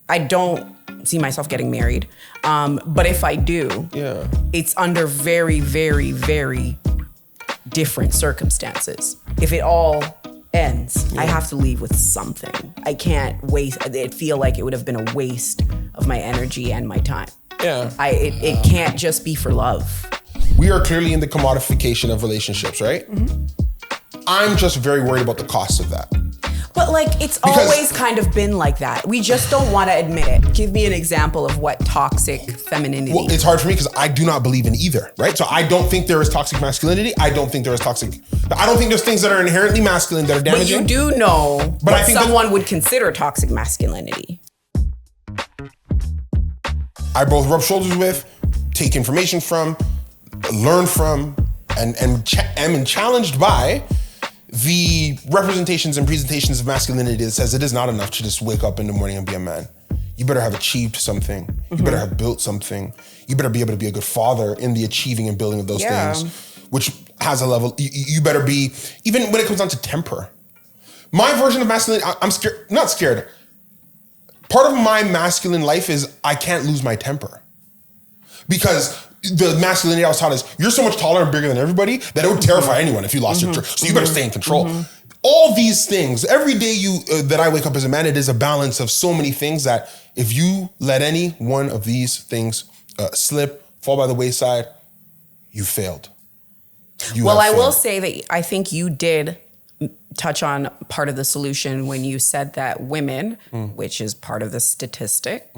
I don't see myself getting married. But if I do, it's under very, very, very different circumstances. If it all ends, I have to leave with something. I can't waste. It feel like it would have been a waste of my energy and my time. Yeah. It can't just be for love. We are clearly in the commodification of relationships, right? Mm-hmm. I'm just very worried about the cost of that. But like, it's always kind of been like that. We just don't want to admit it. Give me an example of what toxic femininity. Well, it's hard for me because I do not believe in either, right? So I don't think there is toxic masculinity. I don't think there's things that are inherently masculine that are damaging. But you do know but what I think someone would consider toxic masculinity. I both rub shoulders with, take information from, learn from, and am challenged by the representations and presentations of masculinity that says it is not enough to just wake up in the morning and be a man. You better have achieved something. Mm-hmm. You better have built something. You better be able to be a good father in the achieving and building of those things, which has a level. You better be, even when it comes down to temper. My version of masculinity, I'm scared, not scared. Part of my masculine life is I can't lose my temper. Because the masculinity I was taught is you're so much taller and bigger than everybody that it would terrify anyone if you lost your so you better stay in control. All these things, every day that I wake up as a man, it is a balance of so many things that if you let any one of these things slip, fall by the wayside, you failed. I will say that I think you did touch on part of the solution when you said that women, which is part of the statistic,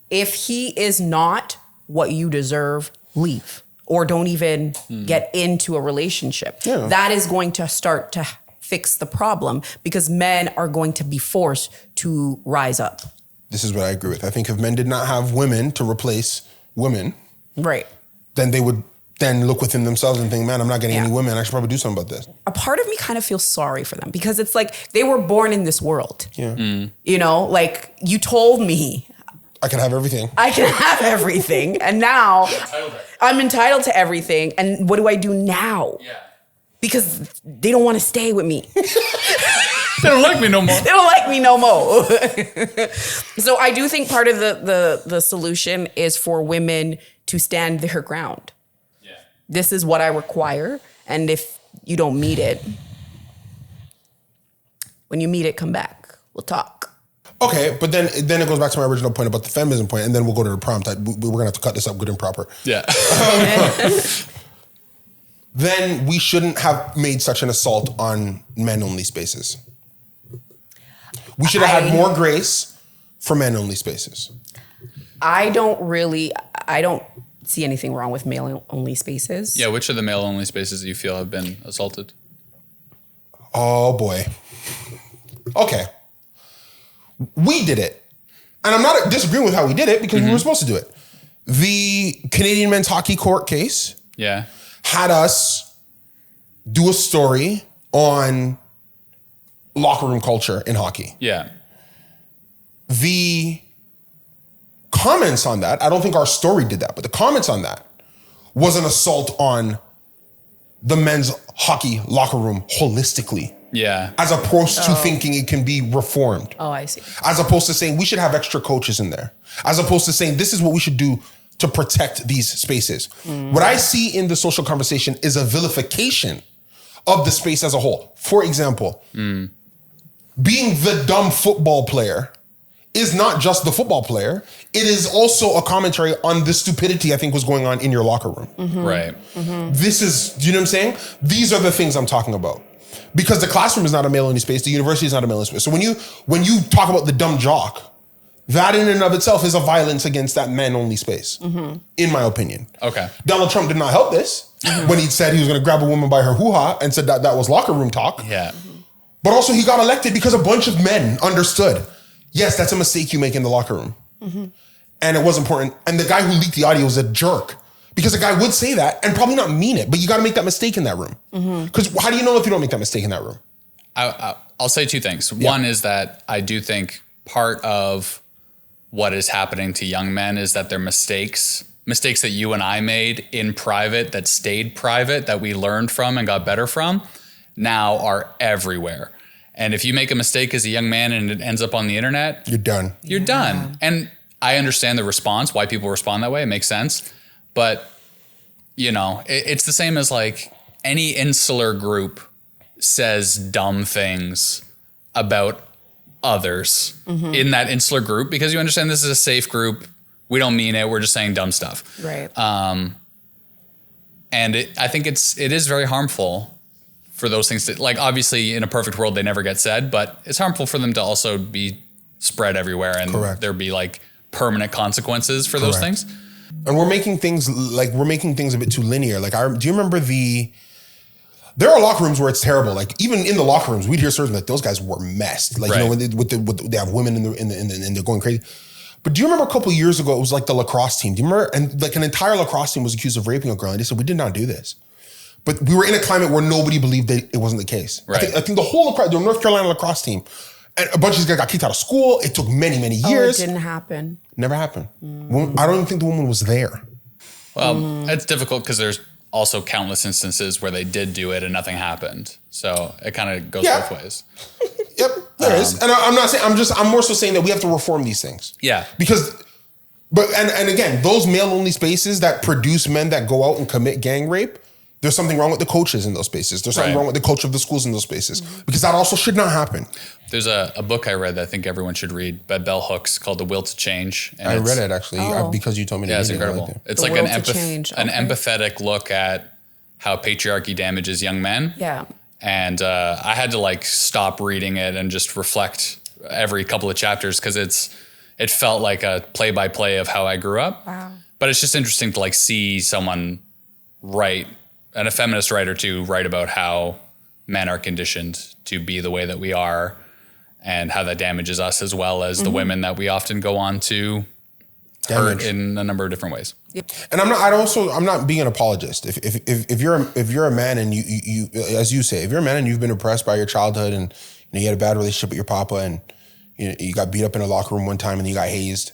if he is not what you deserve, leave. Or don't even get into a relationship. Yeah. That is going to start to fix the problem because men are going to be forced to rise up. This is what I agree with. I think if men did not have women to replace women, right, then they would then look within themselves and think, man, I'm not getting any women. I should probably do something about this. A part of me kind of feels sorry for them because it's like they were born in this world. Yeah. You know, like you told me I can have everything. I can have everything. And now I'm entitled to everything. And what do I do now? Yeah. Because they don't want to stay with me. They don't like me no more. They don't like me no more. So I do think part of the solution is for women to stand their ground. Yeah. This is what I require. And if you don't meet it, when you meet it, come back. We'll talk. Okay, but then it goes back to my original point about the feminism point, and then we'll go to the prompt. We're going to have to cut this up good and proper. Yeah. Then we shouldn't have made such an assault on men-only spaces. We should have had more grace for men-only spaces. I don't see anything wrong with male-only spaces. Yeah, which of the male-only spaces do you feel have been assaulted? Oh, boy. Okay. We did it. And I'm not disagreeing with how we did it because we were supposed to do it. The Canadian men's hockey court case had us do a story on locker room culture in hockey. Yeah. The comments on that, I don't think our story did that, but the comments on that was an assault on the men's hockey locker room holistically. Yeah. As opposed to thinking it can be reformed. Oh, I see. As opposed to saying we should have extra coaches in there. As opposed to saying this is what we should do to protect these spaces. What I see in the social conversation is a vilification of the space as a whole. For example, being the dumb football player is not just the football player. It is also a commentary on the stupidity I think was going on in your locker room. Right. This is, do you know what I'm saying? These are the things I'm talking about. Because the classroom is not a male-only space, the university is not a male-only space. So when you talk about the dumb jock, that in and of itself is a violence against that men-only space, in my opinion. Okay. Donald Trump did not help this when he said he was going to grab a woman by her hoo-ha and said that was locker room talk. Yeah. But also he got elected because a bunch of men understood, yes, that's a mistake you make in the locker room. And it was important. And the guy who leaked the audio was a jerk. Because a guy would say that and probably not mean it, but you got to make that mistake in that room. Because how do you know if you don't make that mistake in that room? I'll say two things. Yeah. One is that I do think part of what is happening to young men is that they're mistakes that you and I made in private, that stayed private, that we learned from and got better from, now are everywhere. And if you make a mistake as a young man and it ends up on the internet, you're done. You're done. And I understand the response, why people respond that way. It makes sense. But, you know, it's the same as like any insular group says dumb things about others in that insular group because you understand this is a safe group. We don't mean it. We're just saying dumb stuff. Right. And I think it is very harmful for those things to, like, obviously in a perfect world, they never get said, but it's harmful for them to also be spread everywhere and there be like permanent consequences for those things. And we're making things a bit too linear. Like, do you remember there are locker rooms where it's terrible. Like, even in the locker rooms, we'd hear stories like those guys were messed. Like, you know, when they have women and they're going crazy. But do you remember a couple of years ago, it was like the lacrosse team. Do you remember? And like an entire lacrosse team was accused of raping a girl. And they said, we did not do this. But we were in a climate where nobody believed that it wasn't the case. Right. I think the whole the North Carolina lacrosse team, and a bunch of these guys got kicked out of school. It took many, many years. It didn't happen. Never happened. I don't even think the woman was there. Well, it's difficult because there's also countless instances where they did do it and nothing happened. So it kind of goes both ways. Yep, there is. And I'm not saying, I'm more so saying that we have to reform these things. Yeah. And again, those male-only spaces that produce men that go out and commit gang rape, there's something wrong with the coaches in those spaces. There's something wrong with the culture of the schools in those spaces. Because that also should not happen. There's a book I read that I think everyone should read by Bell Hooks called The Will to Change. And I read it actually because you told me to read it. Yeah, it's incredible. It's like an empathetic look at how patriarchy damages young men. Yeah. And I had to like stop reading it and just reflect every couple of chapters because it felt like a play-by-play of how I grew up. Wow. But it's just interesting to like see someone write, and a feminist writer too, write about how men are conditioned to be the way that we are and how that damages us as well as the women that we often go on to hurt in a number of different ways. Yep. And I'm not being an apologist. If you're a man and you as you say, if you're a man and you've been oppressed by your childhood and you had a bad relationship with your papa and you got beat up in a locker room one time and you got hazed,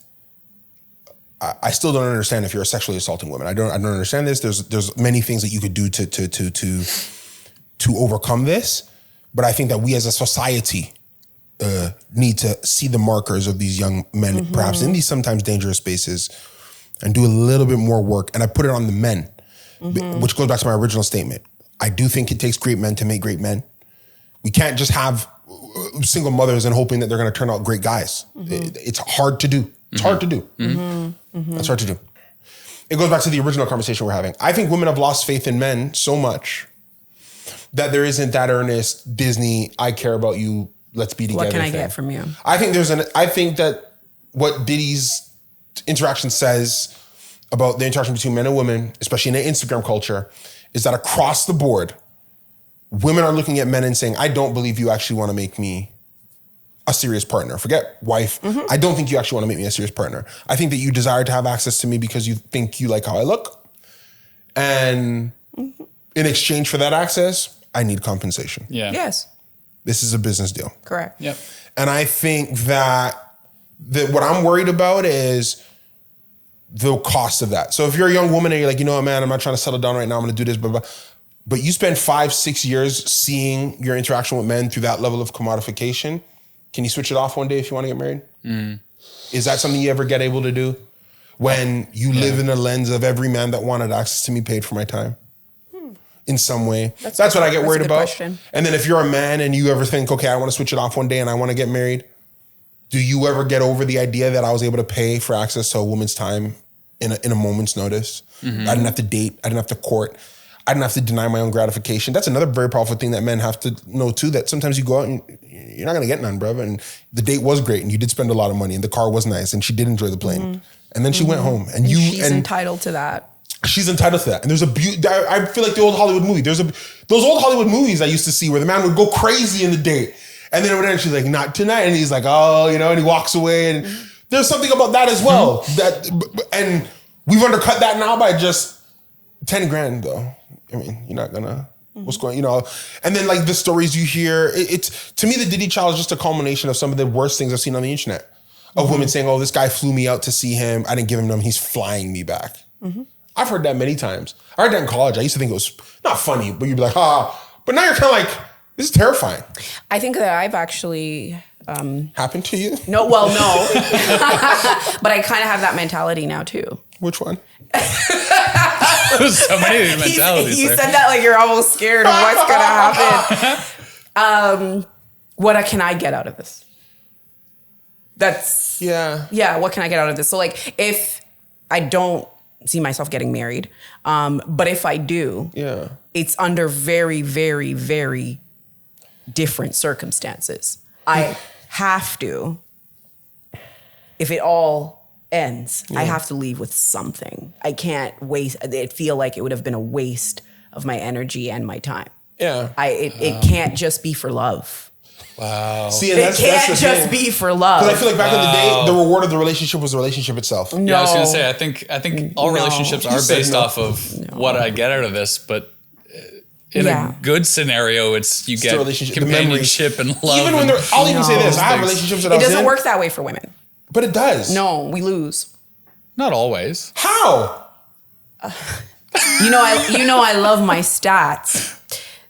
I still don't understand if you're a sexually assaulting woman. I don't understand this. There's many things that you could do to overcome this, but I think that we as a society need to see the markers of these young men, perhaps in these sometimes dangerous spaces, and do a little bit more work. And I put it on the men, which goes back to my original statement. I do think it takes great men to make great men. We can't just have single mothers and hoping that they're going to turn out great guys. It's hard to do. It's hard to do. That's hard to do. It goes back to the original conversation we're having. I think women have lost faith in men so much that there isn't that earnest Disney, I care about you, let's be together. What can I get from you? I think that what Diddy's interaction says about the interaction between men and women, especially in the Instagram culture, is that across the board, women are looking at men and saying, I don't believe you actually want to make me a serious partner. Forget wife. I don't think you actually want to make me a serious partner. I think that you desire to have access to me because you think you like how I look. And in exchange for that access, I need compensation. Yeah. Yes. This is a business deal. Correct. Yep. And I think that what I'm worried about is the cost of that. So if you're a young woman and you're like, you know what, man, I'm not trying to settle down right now. I'm going to do this, blah, blah. But you spend 5-6 years seeing your interaction with men through that level of commodification. Can you switch it off one day if you want to get married? Is that something you ever get able to do? When you live in a lens of every man that wanted access to me paid for my time in some way. That's what I get worried about. Question. And then if you're a man and you ever think, okay, I want to switch it off one day and I want to get married, do you ever get over the idea that I was able to pay for access to a woman's time in a moment's notice? I didn't have to date. I didn't have to court. I didn't have to deny my own gratification. That's another very powerful thing that men have to know too, that sometimes you go out and you're not going to get none, bro. And the date was great and you did spend a lot of money and the car was nice and she did enjoy the plane. And then she went home and she's entitled to that. She's entitled to that. And there's I feel like the old Hollywood movie. Those old Hollywood movies I used to see where the man would go crazy in the date. And then it would end, she's like, not tonight. And he's like, oh, and he walks away. And there's something about that as well. And we've undercut that now by just 10 grand though. I mean, you're not gonna, what's going, and then like the stories you hear, it's, to me, the Diddy trial is just a culmination of some of the worst things I've seen on the internet of women saying, oh, this guy flew me out to see him. I didn't give him none. He's flying me back. I've heard that many times. I heard that in college. I used to think it was not funny, but you'd be like, but now you're kind of like, This is terrifying. I think that I've actually happened to you? No, well, no. But I kind of have that mentality now too. Which one? So many mentalities. You said that like you're almost scared of what's gonna happen. What can I get out of this? That's yeah. What can I get out of this? So like, if I don't see myself getting married, but if I do, it's under very, very, very different circumstances. I have to. If it all ends, I have to leave with something. I can't waste. It feel like it would have been a waste of my energy and my time. Yeah. It can't just be for love. Wow. See, and that's just be for love. Because I feel like back in the day, the reward of the relationship was the relationship itself. No. Yeah, I was gonna say, I think all relationships are based off of what I get out of this, but in a good scenario, you get companionship and love. Even when I'll even say this: I have relationships that it doesn't work that way for women. But it does. No, we lose. Not always. How? I love my stats.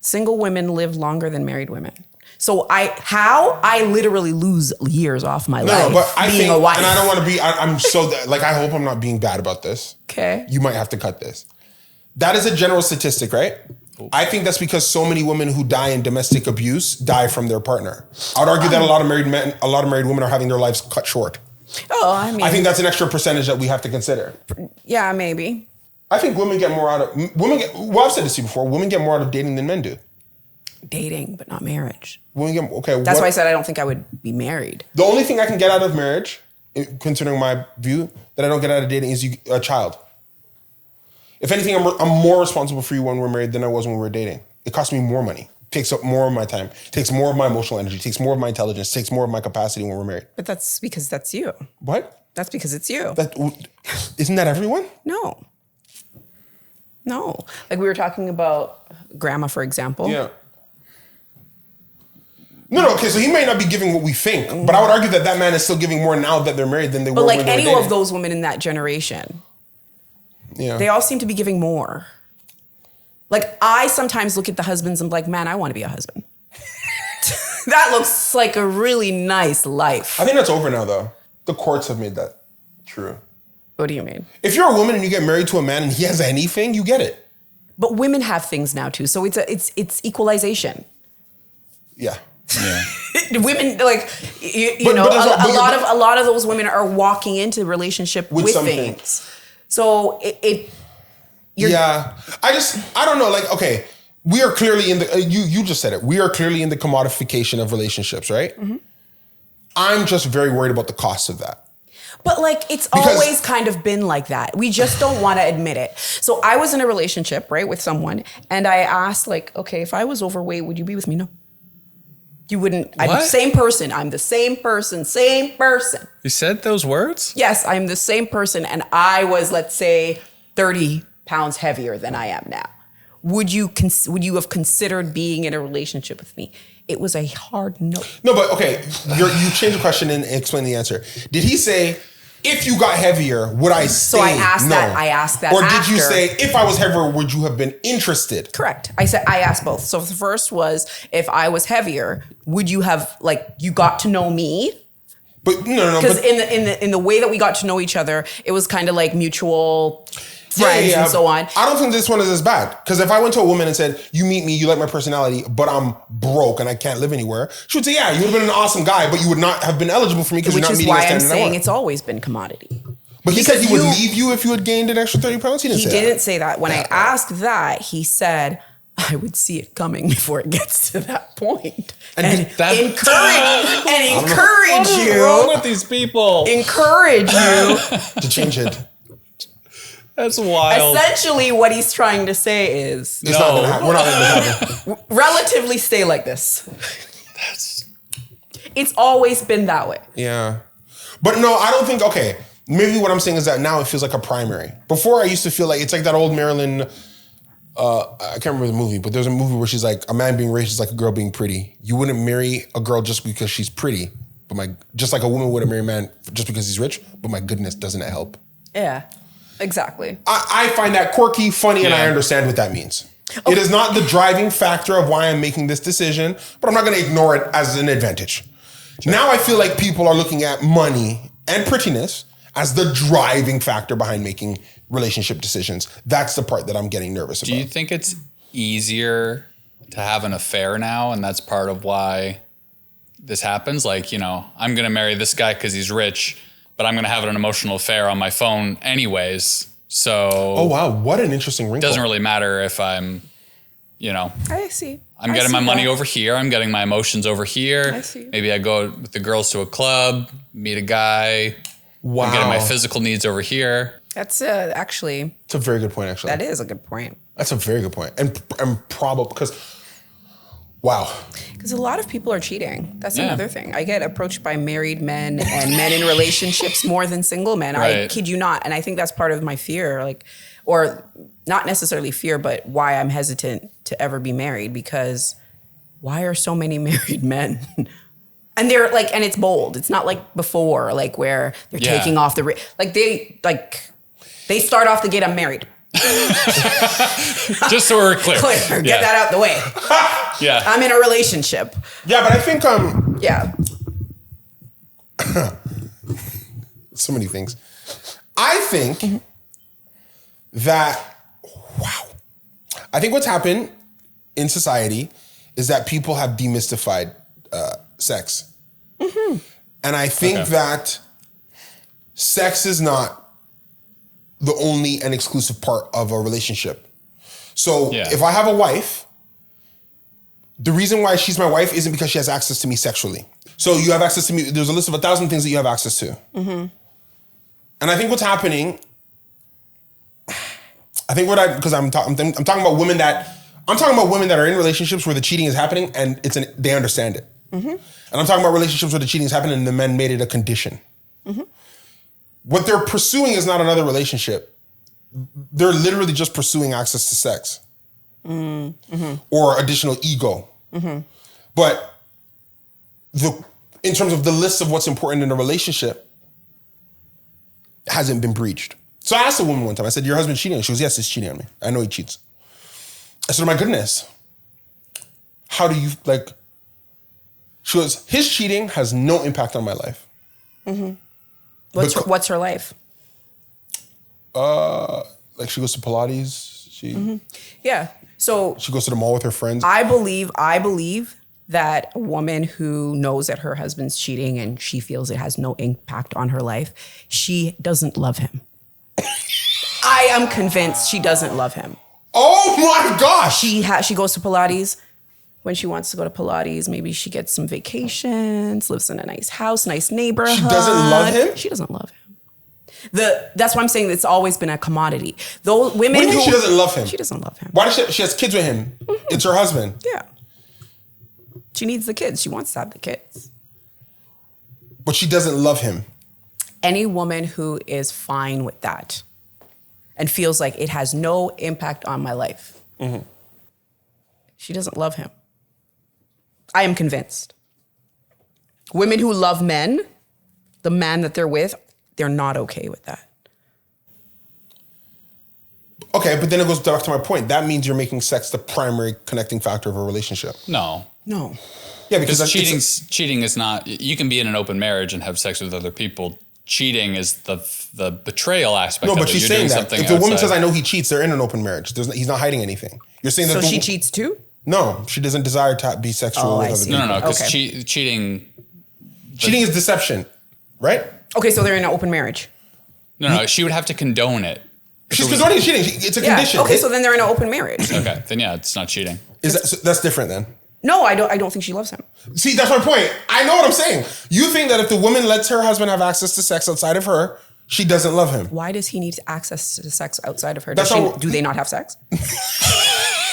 Single women live longer than married women. So I literally lose years off my life but I being think, a wife. and I don't want to be. I'm so like I hope I'm not being bad about this. Okay. You might have to cut this. That is a general statistic, right? I think that's because so many women who die in domestic abuse die from their partner. I would argue that a lot of married women are having their lives cut short. Oh, I mean, I think that's an extra percentage that we have to consider. Yeah, maybe. I think women get more out of well, I've said this to you before. Women get more out of dating than men do. Dating, but not marriage. That's why I said I don't think I would be married. The only thing I can get out of marriage, considering my view, that I don't get out of dating is a child. If anything, I'm more responsible for you when we're married than I was when we were dating. It costs me more money. It takes up more of my time. It takes more of my emotional energy. It takes more of my intelligence. It takes more of my capacity when we're married. But that's because that's you. What? That's because it's you. Isn't that everyone? No. Like we were talking about grandma, for example. Yeah. No, okay, so he may not be giving what we think, but I would argue that man is still giving more now that they're married than they were when they were dating. But like any of those women in that generation, they all seem to be giving more. Like I sometimes look at the husbands and be like, man, I want to be a husband. That looks like a really nice life. I think that's over now, though. The courts have made that true. What do you mean? If you're a woman and you get married to a man and he has anything, you get it. But women have things now too, so it's equalization. Yeah. Women like a lot of those women are walking into the relationship with things. So I don't know. Like, okay, we are clearly in the. You just said it. We are clearly in the commodification of relationships, right? Mm-hmm. I'm just very worried about the cost of that. But like, it's always kind of been like that. We just don't want to admit it. So I was in a relationship, right, with someone, and I asked, like, okay, if I was overweight, would you be with me? No. You wouldn't. I'm the same person. I'm the same person. You said those words? Yes, I'm the same person. And I was, let's say, 30 pounds heavier than I am now. Would you have considered being in a relationship with me? It was a hard no. No, but okay, you changed the question and explained the answer. Did he say, if you got heavier, would I say no? So I asked that. Or did you say, if I was heavier, would you have been interested? Correct. I asked both. So the first was, if I was heavier, would you have, like, you got to know me? But no. Because in the way that we got to know each other, it was kind of like mutual friends and so on. I don't think this one is as bad. Because if I went to a woman and said, you meet me, you like my personality, but I'm broke and I can't live anywhere, she would say, yeah, you would have been an awesome guy, but you would not have been eligible for me because you're not meeting a standard. Which is why I'm saying it's always been commodity. But he said he would leave you if you had gained an extra 30 pounds? He didn't say that. When I asked that, he said, I would see it coming before it gets to that point. And encourage you. What's wrong with these people? Encourage you to change it. That's wild. Essentially, what he's trying to say is, we're not going to happen. Relatively stay like this. It's always been that way. Yeah. But no, I don't think, okay, maybe what I'm saying is that now it feels like a primary. Before I used to feel like, it's like that old Marilyn, I can't remember the movie, but there's a movie where she's like, a man being racist is like a girl being pretty. You wouldn't marry a girl just because she's pretty, but just like a woman wouldn't marry a man just because he's rich, but my goodness, doesn't it help? Yeah. Exactly. I find that quirky, funny, and I understand what that means. It is not the driving factor of why I'm making this decision, but I'm not going to ignore it as an advantage. Sure. Now I feel like people are looking at money and prettiness as the driving factor behind making relationship decisions. That's the part that I'm getting nervous about. Do you think it's easier to have an affair now, and that's part of why this happens? Like, you know, I'm going to marry this guy because he's rich, but I'm going to have an emotional affair on my phone anyways. So, oh wow, what an interesting wrinkle. It doesn't really matter if I'm, you know, I see. I'm getting my money over here. I'm getting my emotions over here. I see. Maybe I go with the girls to a club, meet a guy. Wow. I'm getting my physical needs over here. That's actually. It's a very good point, actually. That is a good point. That's a very good point. And probably because, wow. Because a lot of people are cheating. That's another thing. I get approached by married men and men in relationships more than single men. Right. I kid you not. And I think that's part of my fear, like, or not necessarily fear, but why I'm hesitant to ever be married, because why are so many married men? And they're like, and it's bold. It's not like before, like where they're taking off the, they start off the gate, I'm married. Just so we're clear. Get that out the way. Yeah. I'm in a relationship. Yeah, but I think, yeah. So many things. I think that, wow. I think what's happened in society is that people have demystified sex. Mm-hmm. And I think that sex is not the only and exclusive part of a relationship. So if I have a wife, the reason why she's my wife isn't because she has access to me sexually. So you have access to me. There's a list of 1,000 things that you have access to. Mm-hmm. And I think what's happening, because I'm talking about women that are in relationships where the cheating is happening and they understand it. Mm-hmm. And I'm talking about relationships where the cheating is happening and the men made it a condition. Mm-hmm. What they're pursuing is not another relationship. They're literally just pursuing access to sex. Mm-hmm. Or additional ego. Mm-hmm. But in terms of the list of what's important in a relationship, hasn't been breached. So I asked a woman one time, I said, your husband's cheating? She goes, yes, he's cheating on me. I know he cheats. I said, oh my goodness. How do you, like, she goes, his cheating has no impact on my life. Mm-hmm. What's her life? Like she goes to Pilates. Yeah. So she goes to the mall with her friends. I believe that a woman who knows that her husband's cheating and she feels it has no impact on her life, she doesn't love him. I am convinced she doesn't love him. Oh my gosh. She goes to Pilates when she wants to go to Pilates. Maybe she gets some vacations, lives in a nice house, nice neighborhood. She doesn't love him? She doesn't love him. That's why I'm saying it's always been a commodity. Those women what do you mean she doesn't love him? She doesn't love him. Why does she has kids with him? Mm-hmm. It's her husband. Yeah. She needs the kids. She wants to have the kids. But she doesn't love him. Any woman who is fine with that and feels like it has no impact on my life, she doesn't love him. I am convinced. Women who love men, the man that they're with, they're not okay with that. Okay, but then it goes back to my point. That means you're making sex the primary connecting factor of a relationship. No. Yeah, because cheating is not. You can be in an open marriage and have sex with other people. Cheating is the betrayal aspect. No, but of it. she's You're saying doing that if the woman says, "I know he cheats," they're in an open marriage. He's not hiding anything. You're saying that. So she cheats too? No, she doesn't desire to be sexual with other people. No, because cheating. Cheating is deception, right? Okay, so they're in an open marriage. No, she would have to condone it. She's condoning cheating. It's a condition. Okay, so then they're in an open marriage. Okay, then it's not cheating. That's different then? No, I don't think she loves him. See, that's my point. I know what I'm saying. You think that if the woman lets her husband have access to sex outside of her, she doesn't love him. Why does he need access to sex outside of her? Do they not have sex?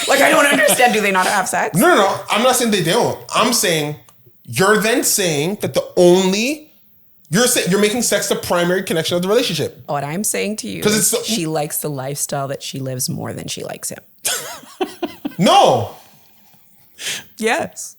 Like, I don't understand. Do they not have sex? No. I'm not saying they don't. I'm saying you're then saying that you're making sex the primary connection of the relationship. What I'm saying to you is she likes the lifestyle that she lives more than she likes him. No. Yes.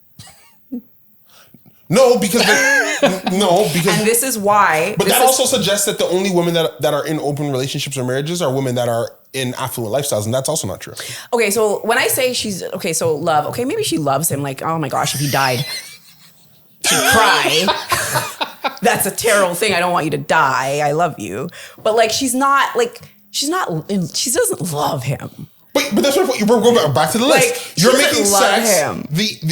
No, because and this is why. But that also suggests that the only women that are in open relationships or marriages are women that are in affluent lifestyles, and that's also not true. Okay, so when I say so love, okay, maybe she loves him. Like, oh my gosh, if he died, she'd cry. That's a terrible thing. I don't want you to die. I love you, but like, she doesn't love him. But that's what we're going back to the list. Like, you're making sex.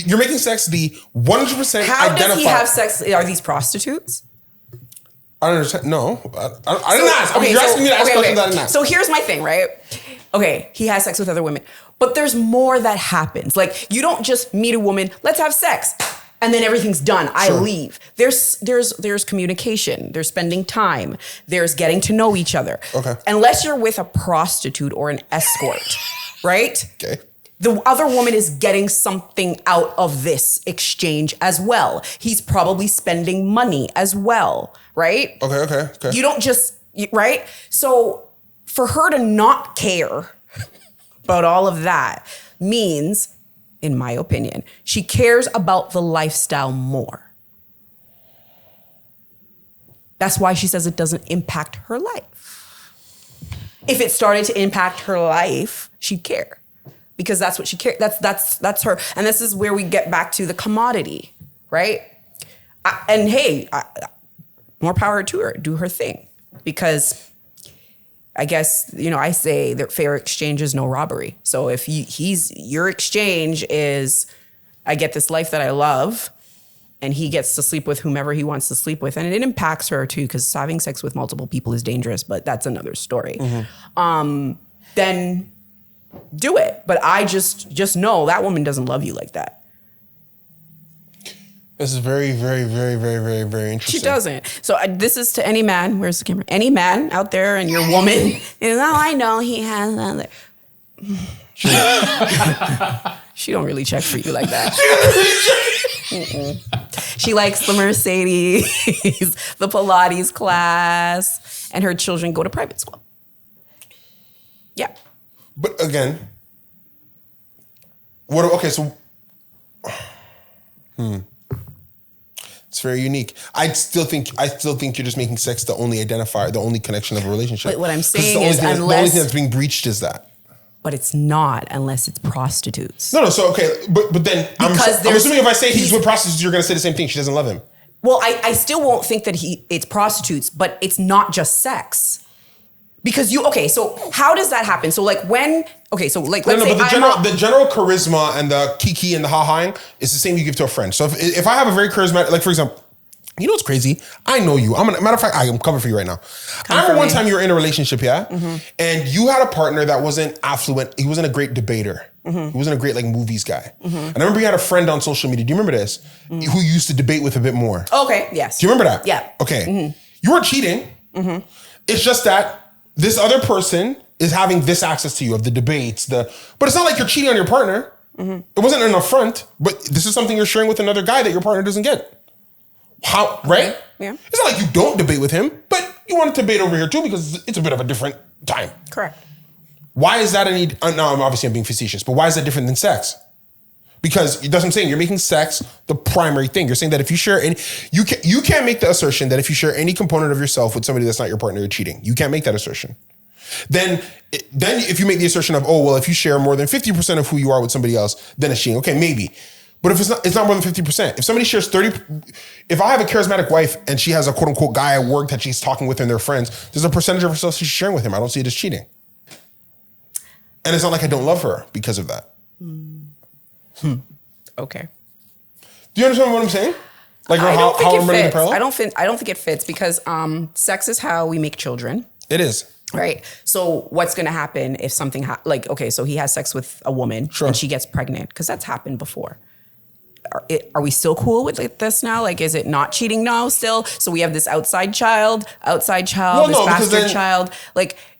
You're making sex the 100% How does he have sex? Are these prostitutes? I don't understand. No, I didn't ask. You're asking me to ask questions I didn't ask. So here's my thing, right? Okay, he has sex with other women, but there's more that happens. Like, you don't just meet a woman, let's have sex, and then everything's done. I leave. There's communication. There's spending time. There's getting to know each other. Okay. Unless you're with a prostitute or an escort, right? Okay. The other woman is getting something out of this exchange as well. He's probably spending money as well, right? Okay. You don't just, right? So for her to not care about all of that means, in my opinion, she cares about the lifestyle more. That's why she says it doesn't impact her life. If it started to impact her life, she'd care. Because that's what she cares. That's her. And this is where we get back to the commodity, right? More power to her. Do her thing. Because I guess, I say that fair exchange is no robbery. So if your exchange is, I get this life that I love, and he gets to sleep with whomever he wants to sleep with, and it impacts her too, because having sex with multiple people is dangerous, but that's another story. Mm-hmm. Then do it. But I just know that woman doesn't love you like that. This is very, very, very, very, very, very interesting. She doesn't. So this is to any man. Where's the camera? Any man out there and your woman. I know he has other. She don't really check for you like that. She likes the Mercedes, the Pilates class, and her children go to private school. Yeah. But again, it's very unique. I still think you're just making sex the only identifier, the only connection of a relationship. But what I'm saying is, the only thing that's being breached is that. But it's not unless it's prostitutes. No. So okay, but then I'm assuming if I say he's with prostitutes, you're going to say the same thing. She doesn't love him. Well, I still won't think that it's prostitutes, but it's not just sex. Because so how does that happen? So let's say the general charisma and the kiki and the ha-haing is the same you give to a friend. So if I have a very charismatic, like for example, you know what's crazy? I know you. Matter of fact, I am coming for you right now. I remember one time you were in a relationship, and you had a partner that wasn't affluent. He wasn't a great debater. Mm-hmm. He wasn't a great movies guy. Mm-hmm. And I remember you had a friend on social media. Do you remember this? Mm-hmm. Who used to debate with a bit more. Okay, yes. Do you remember that? Yeah. Okay. Mm-hmm. You weren't cheating. Mm-hmm. It's just that this other person is having this access to you of the debates, but it's not like you're cheating on your partner. Mm-hmm. It wasn't an affront, but this is something you're sharing with another guy that your partner doesn't get. How, right? Yeah. It's not like you don't debate with him, but you want to debate over here too because it's a bit of a different time. Correct. Why is that I'm being facetious, but why is that different than sex? Because that's what I'm saying. You're making sex the primary thing. You're saying that if you share you can't make the assertion that if you share any component of yourself with somebody that's not your partner, you're cheating. You can't make that assertion. Then if you make the assertion of, if you share more than 50% of who you are with somebody else, then it's cheating. Okay, maybe. But if it's not more than 50%. If somebody shares 30%, if I have a charismatic wife and she has a quote unquote guy at work that she's talking with and they're friends, there's a percentage of herself she's sharing with him. I don't see it as cheating. And it's not like I don't love her because of that. Okay. Do you understand what I'm saying? Like how I'm running the parallel? I don't think it fits because sex is how we make children. It is. Right. So what's going to happen if something so he has sex with a woman and she gets pregnant because that's happened before. Are we still cool with this now? Is it not cheating now still? So we have this outside child, bastard child.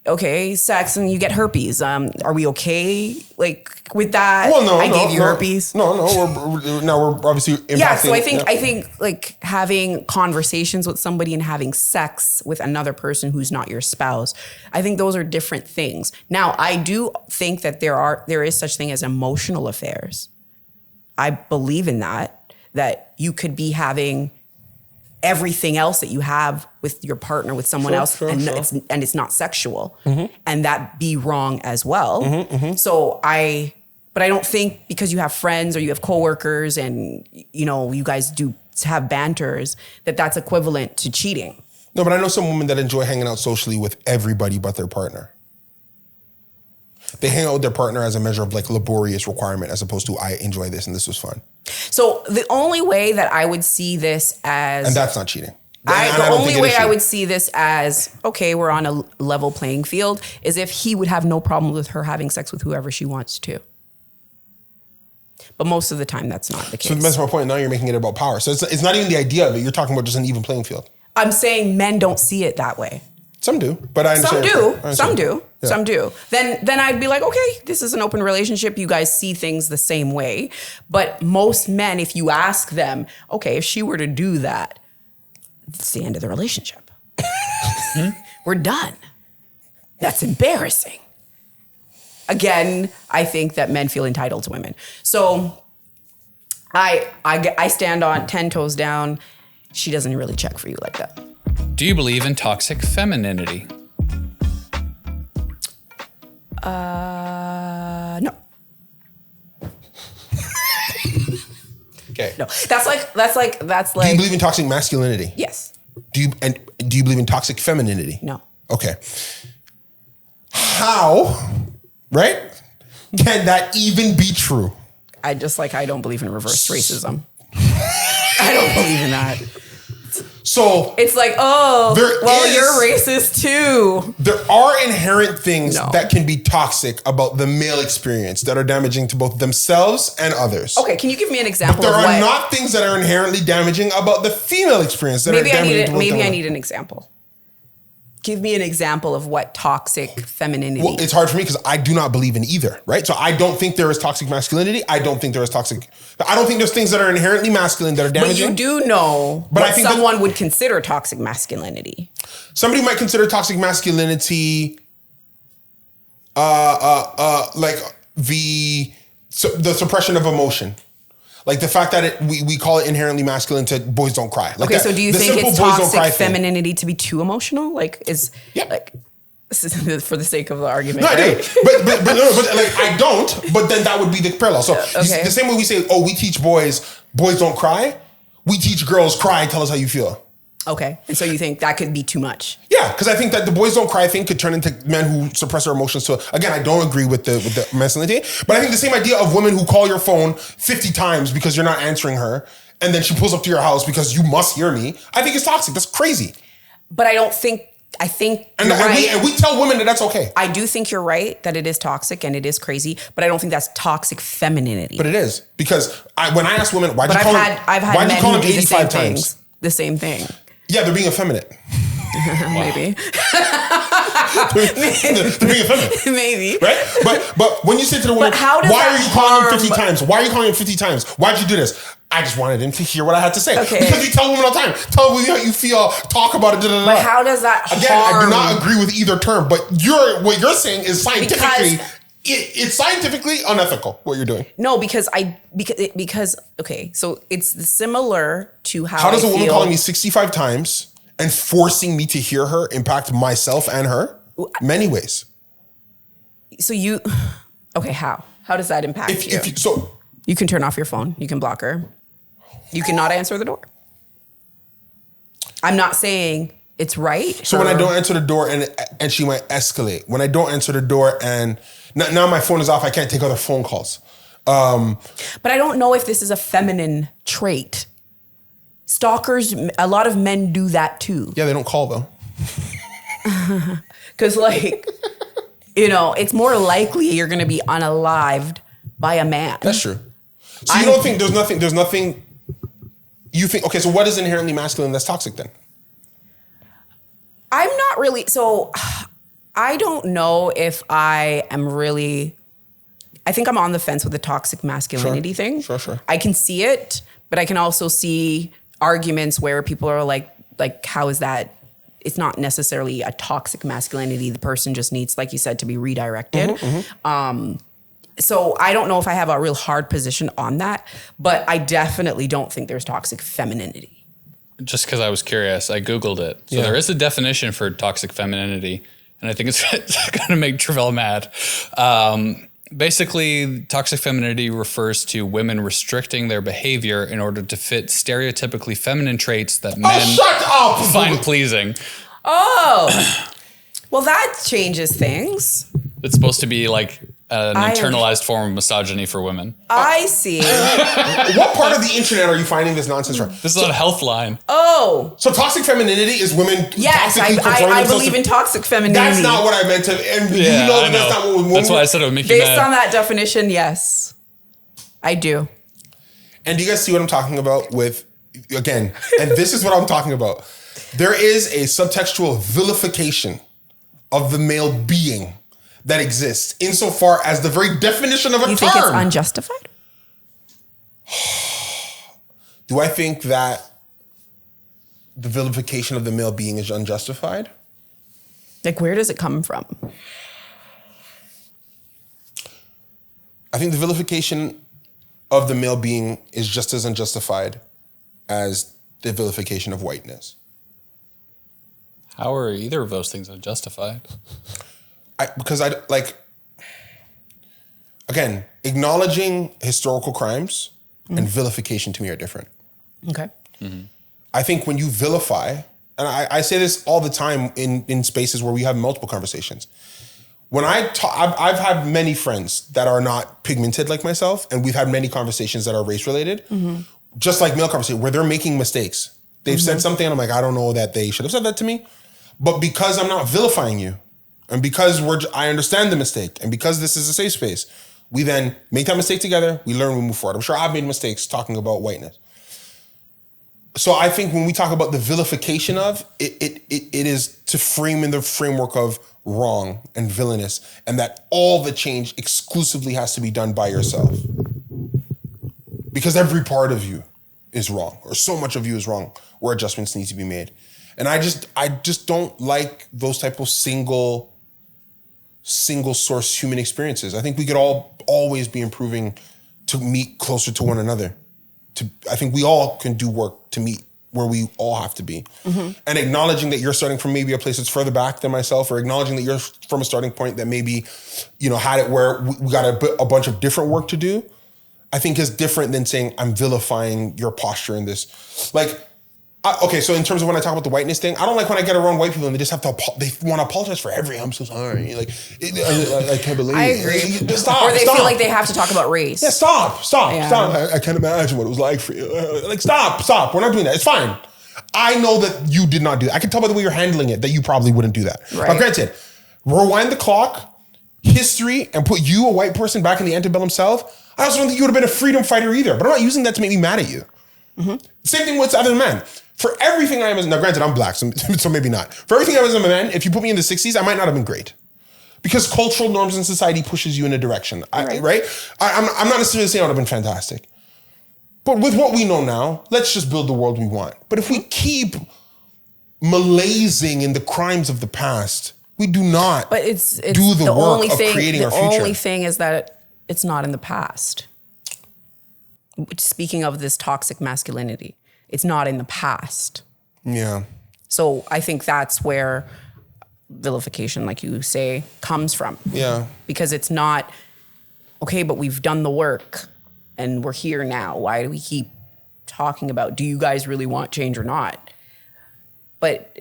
Okay, sex and you get herpes. Are we okay with that? Well, no, I gave you herpes. No, we're obviously impacting. Yeah, so I think having conversations with somebody and having sex with another person who's not your spouse, I think those are different things. Now, I do think that there is such thing as emotional affairs. I believe in that. that you could be having everything else that you have with your partner, with someone else, and it's not sexual, and that be wrong as well. But I don't think because you have friends or you have coworkers and, you know, you guys do have banters, that's equivalent to cheating. No, but I know some women that enjoy hanging out socially with everybody but their partner. They hang out with their partner as a measure of like laborious requirement as opposed to I enjoy this and this was fun. So the only way that I would see this as... And that's not cheating. The only way I would see this as, okay, we're on a level playing field, is if he would have no problem with her having sex with whoever she wants to. But most of the time, that's not the case. So that's my point. Now you're making it about power. So it's not even the idea of it. You're talking about just an even playing field. I'm saying men don't see it that way. Some do, but I understand. Some do. Yeah. Some do. Then I'd be like, okay, this is an open relationship. You guys see things the same way. But most men, if you ask them, okay, if she were to do that, it's the end of the relationship. We're done. That's embarrassing. Again, I think that men feel entitled to women. So I stand on 10 toes down. She doesn't really check for you like that. Do you believe in toxic femininity? Okay. No. No. That's like. Do you believe in toxic masculinity? Yes. Do you believe in toxic femininity? No. Okay. How, right? Can that even be true? I don't believe in reverse racism. I don't believe in that. So it's like, you're racist too. There are inherent things that can be toxic about the male experience that are damaging to both themselves and others. Okay, can you give me an example? But there are not things that are inherently damaging about the female experience that are damaging. Maybe I need an example. Give me an example of what toxic femininity. Well, it's hard for me because I do not believe in either, right? So I don't think there is toxic masculinity. I don't think there's things that are inherently masculine that are damaging. But you do know what someone would consider toxic masculinity. Somebody might consider toxic masculinity like the suppression of emotion. Like the fact that we call it inherently masculine to boys don't cry. Like so do you think it's toxic femininity to be too emotional? Like this is for the sake of the argument. No, right? I do. But like I don't. But then that would be the parallel. So the same way we say, we teach boys don't cry. We teach girls cry. Tell us how you feel. Okay, and so you think that could be too much? Yeah, because I think that the boys don't cry thing could turn into men who suppress their emotions. So again, I don't agree with the masculinity, but I think the same idea of women who call your phone 50 times because you're not answering her, and then she pulls up to your house because you must hear me. I think it's toxic. That's crazy. But I think and we tell women that that's okay. I do think you're right that it is toxic and it is crazy, but I don't think that's toxic femininity. But it is because when I ask women, I've had men who do the same things, the same thing. Yeah, they're being effeminate. Maybe. They're being effeminate. Maybe. Right? But when you say to the woman, why are you calling him 50 times? Why are you calling him 50 times? Why'd you do this? I just wanted him to hear what I had to say. Okay. Because you tell women all the time. Tell them how you feel, talk about it. But how does that Again, I do not agree with either term, but what you're saying is scientifically... It's scientifically unethical what you're doing. No, because okay, so it's similar to how does a woman calling me 65 times and forcing me to hear her impact myself and her? Many ways. So how does that impact you? You can turn off your phone. You can block her. You cannot answer the door. I'm not saying it's right. So when I don't answer the door and she might escalate. When I don't answer the door and now my phone is off, I can't take other phone calls. But I don't know if this is a feminine trait. Stalkers, a lot of men do that too. Yeah, they don't call though. Because it's more likely you're going to be unalived by a man. That's true. So you don't think there's nothing you think, okay, so what is inherently masculine that's toxic then? I'm not really, so I don't know if I am really, I think I'm on the fence with the toxic masculinity thing. Sure. I can see it, but I can also see arguments where people are like, how is that? It's not necessarily a toxic masculinity. The person just needs, like you said, to be redirected. So I don't know if I have a real hard position on that, but I definitely don't think there's toxic femininity. Just because I was curious, I Googled it. So there is a definition for toxic femininity, and I think it's going to make Travell mad. Basically, toxic femininity refers to women restricting their behavior in order to fit stereotypically feminine traits that men find pleasing. Oh, well, that changes things. It's supposed to be like an internalized form of misogyny for women. I see. What part of the internet are you finding this nonsense from? This is on Healthline. Oh. So toxic femininity is women yes, I believe in toxic femininity. That's not what I meant to. And you know that that's not what women. That's why I said it would make you mad. Based on that definition, yes. I do. And do you guys see what I'm talking about with, again, and this is what I'm talking about. There is a subtextual vilification of the male being that exists insofar as the very definition of a term. You think it's unjustified? Do I think that the vilification of the male being is unjustified? Like, where does it come from? I think the vilification of the male being is just as unjustified as the vilification of whiteness. How are either of those things unjustified? Again, acknowledging historical crimes and vilification to me are different. Okay. Mm-hmm. I think when you vilify, and I say this all the time in spaces where we have multiple conversations. When I've had many friends that are not pigmented like myself, and we've had many conversations that are race related, just like male conversation, where they're making mistakes. They've said something and I'm like, I don't know that they should have said that to me. But because I'm not vilifying you, and because I understand the mistake, and because this is a safe space, we then make that mistake together, we learn, we move forward. I'm sure I've made mistakes talking about whiteness. So I think when we talk about the vilification of, it is to frame in the framework of wrong and villainous, and that all the change exclusively has to be done by yourself. Because every part of you is wrong, or so much of you is wrong, where adjustments need to be made. And I just don't like those type of single source human experiences. I think we could all always be improving to meet closer to one another. I think we all can do work to meet where we all have to be. And acknowledging that you're starting from maybe a place that's further back than myself, or acknowledging that you're from a starting point that maybe, had it where we got a bunch of different work to do, I think is different than saying I'm vilifying your posture in this. Like, okay, so in terms of when I talk about the whiteness thing, I don't like when I get around white people and they just have to, they want to apologize for everything. I'm so sorry. Like, I can't believe it. I agree. Stop, or they feel like they have to talk about race. Yeah, stop. I can't imagine what it was like for you. Like, stop. We're not doing that. It's fine. I know that you did not do that. I can tell by the way you're handling it that you probably wouldn't do that. Right. Now, granted, rewind the clock, history, and put you, a white person, back in the antebellum South. I also don't think you would have been a freedom fighter either. But I'm not using that to make me mad at you. Same thing with other men. For everything I am, now granted I'm black, so maybe not. For everything I was as a man, if you put me in the 60s, I might not have been great. Because cultural norms in society pushes you in a direction, right? I'm not necessarily saying I would have been fantastic. But with what we know now, let's just build the world we want. But if we keep malazing in the crimes of the past, we do not do the work of creating our future. The only thing is that it's not in the past. Speaking of this toxic masculinity, it's not in the past. Yeah. So I think that's where vilification, like you say, comes from. Yeah. Because it's not, okay, but we've done the work and we're here now. Why do we keep talking about, do you guys really want change or not? But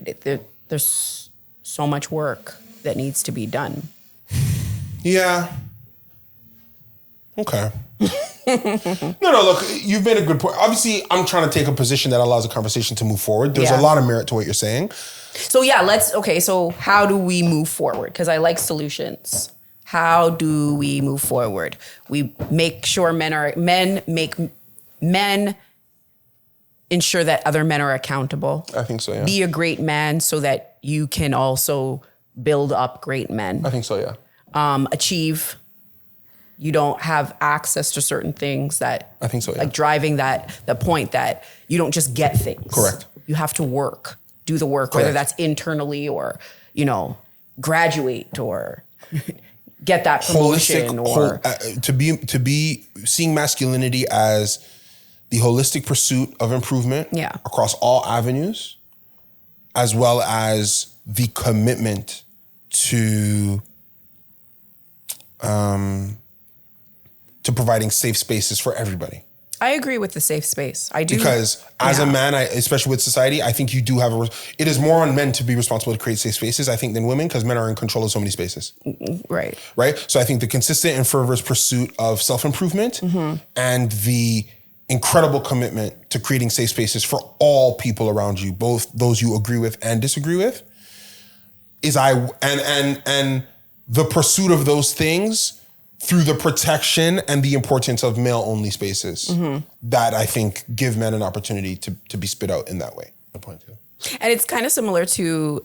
there's so much work that needs to be done. Yeah. Okay. No, look, you've made a good point. Obviously, I'm trying to take a position that allows a conversation to move forward. There's a lot of merit to what you're saying. So so how do we move forward? Because I like solutions. How do we move forward? We make sure men ensure that other men are accountable. I think so, yeah. Be a great man so that you can also build up great men. I think so, yeah. Achieve. You don't have access to certain things that I think so, yeah. Like driving the point that you don't just get things. Correct. You have to work, do the work, Correct. whether that's internally or, graduate or get that promotion or to be seeing masculinity as the holistic pursuit of improvement across all avenues, as well as the commitment to providing safe spaces for everybody. I agree with the safe space. I do. Because as a man, especially with society, I think you do have it is more on men to be responsible to create safe spaces, I think, than women, because men are in control of so many spaces. Right. Right? So I think the consistent and fervous pursuit of self-improvement and the incredible commitment to creating safe spaces for all people around you, both those you agree with and disagree with, and the pursuit of those things through the protection and the importance of male-only spaces that I think give men an opportunity to be spit out in that way. And it's kind of similar to,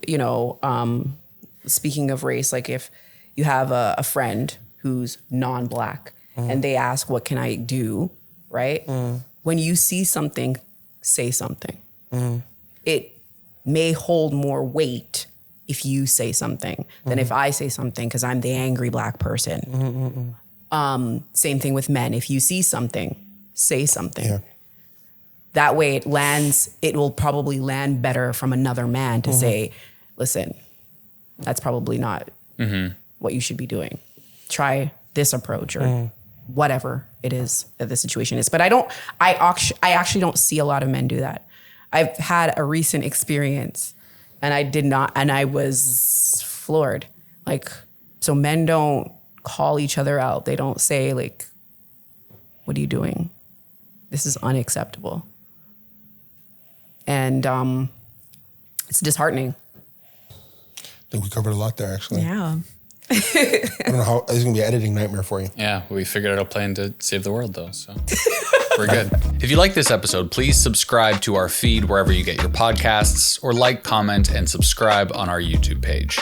speaking of race, like if you have a friend who's non-Black and they ask, what can I do, right? When you see something, say something. It may hold more weight if you say something than if I say something because I'm the angry Black person. Same thing with men. If you see something, say something. Yeah. That way it will probably land better from another man to say, listen, that's probably not what you should be doing. Try this approach or whatever it is that the situation is. But I actually don't see a lot of men do that. I've had a recent experience and I was floored. Like, so men don't call each other out. They don't say like, what are you doing? This is unacceptable. And it's disheartening. I think we covered a lot there, actually. Yeah. I don't know how, it's going to be an editing nightmare for you. Yeah, we figured out a plan to save the world, though, so we're good. If you like this episode, please subscribe to our feed wherever you get your podcasts, or like, comment, and subscribe on our YouTube page.